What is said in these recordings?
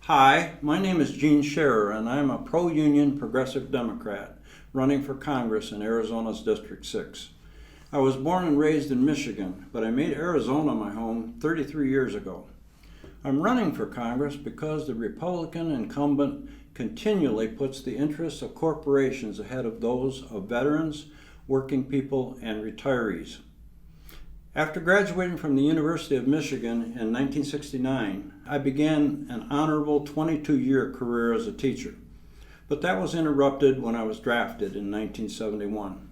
Hi, my name is Gene Scharer and I'm a pro-union progressive Democrat running for Congress in Arizona's District 6. I was born and raised in Michigan, but I made Arizona my home 33 years ago. I'm running for Congress because the Republican incumbent continually puts the interests of corporations ahead of those of veterans, working people, and retirees. After graduating from the University of Michigan in 1969, I began an honorable 22-year career as a teacher, but that was interrupted when I was drafted in 1971.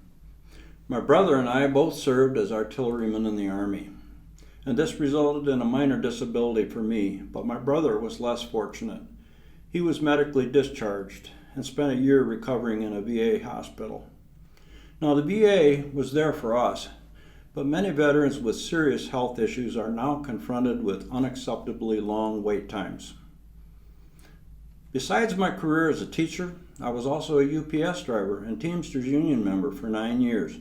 My brother and I both served as artillerymen in the Army, and this resulted in a minor disability for me, but my brother was less fortunate. He was medically discharged and spent a year recovering in a VA hospital. Now, the VA was there for us, but many veterans with serious health issues are now confronted with unacceptably long wait times. Besides my career as a teacher, I was also a UPS driver and Teamsters Union member for 9 years.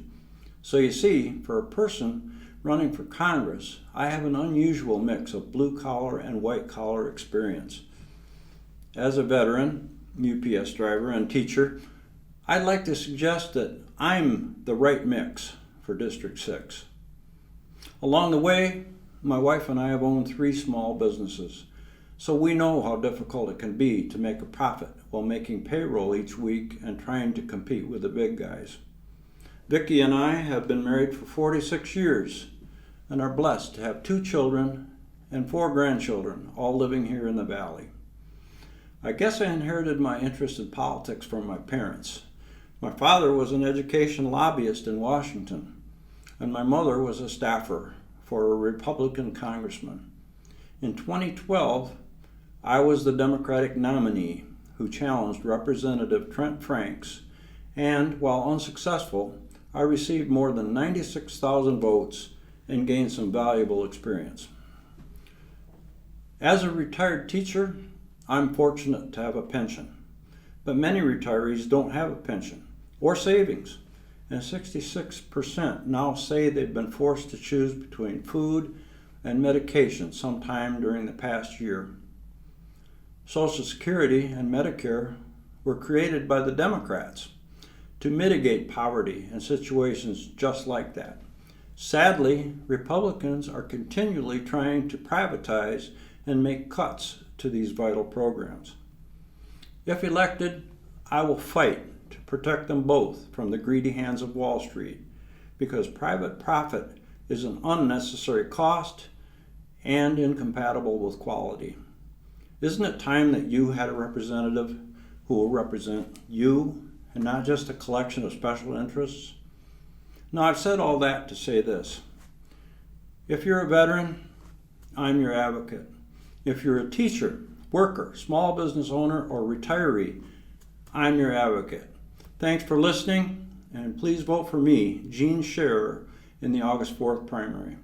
So you see, for a person running for Congress, I have an unusual mix of blue-collar and white-collar experience. As a veteran, UPS driver, and teacher, I'd like to suggest that I'm the right mix for District 6. Along the way, my wife and I have owned 3 small businesses, so we know how difficult it can be to make a profit while making payroll each week and trying to compete with the big guys. Vicki and I have been married for 46 years and are blessed to have 2 children and 4 grandchildren, all living here in the Valley. I guess I inherited my interest in politics from my parents. My father was an education lobbyist in Washington, and my mother was a staffer for a Republican congressman. In 2012, I was the Democratic nominee who challenged Representative Trent Franks, and while unsuccessful, I received more than 96,000 votes and gained some valuable experience. As a retired teacher, I'm fortunate to have a pension, but many retirees don't have a pension or savings, and 66% now say they've been forced to choose between food and medication sometime during the past year. Social Security and Medicare were created by the Democrats to mitigate poverty in situations just like that. Sadly, Republicans are continually trying to privatize and make cuts to these vital programs. If elected, I will fight to protect them both from the greedy hands of Wall Street, because private profit is an unnecessary cost and incompatible with quality. Isn't it time that you had a representative who will represent you and not just a collection of special interests? Now, I've said all that to say this. If you're a veteran, I'm your advocate. If you're a teacher, worker, small business owner, or retiree, I'm your advocate. Thanks for listening, and please vote for me, Gene Scharer, in the August 4th primary.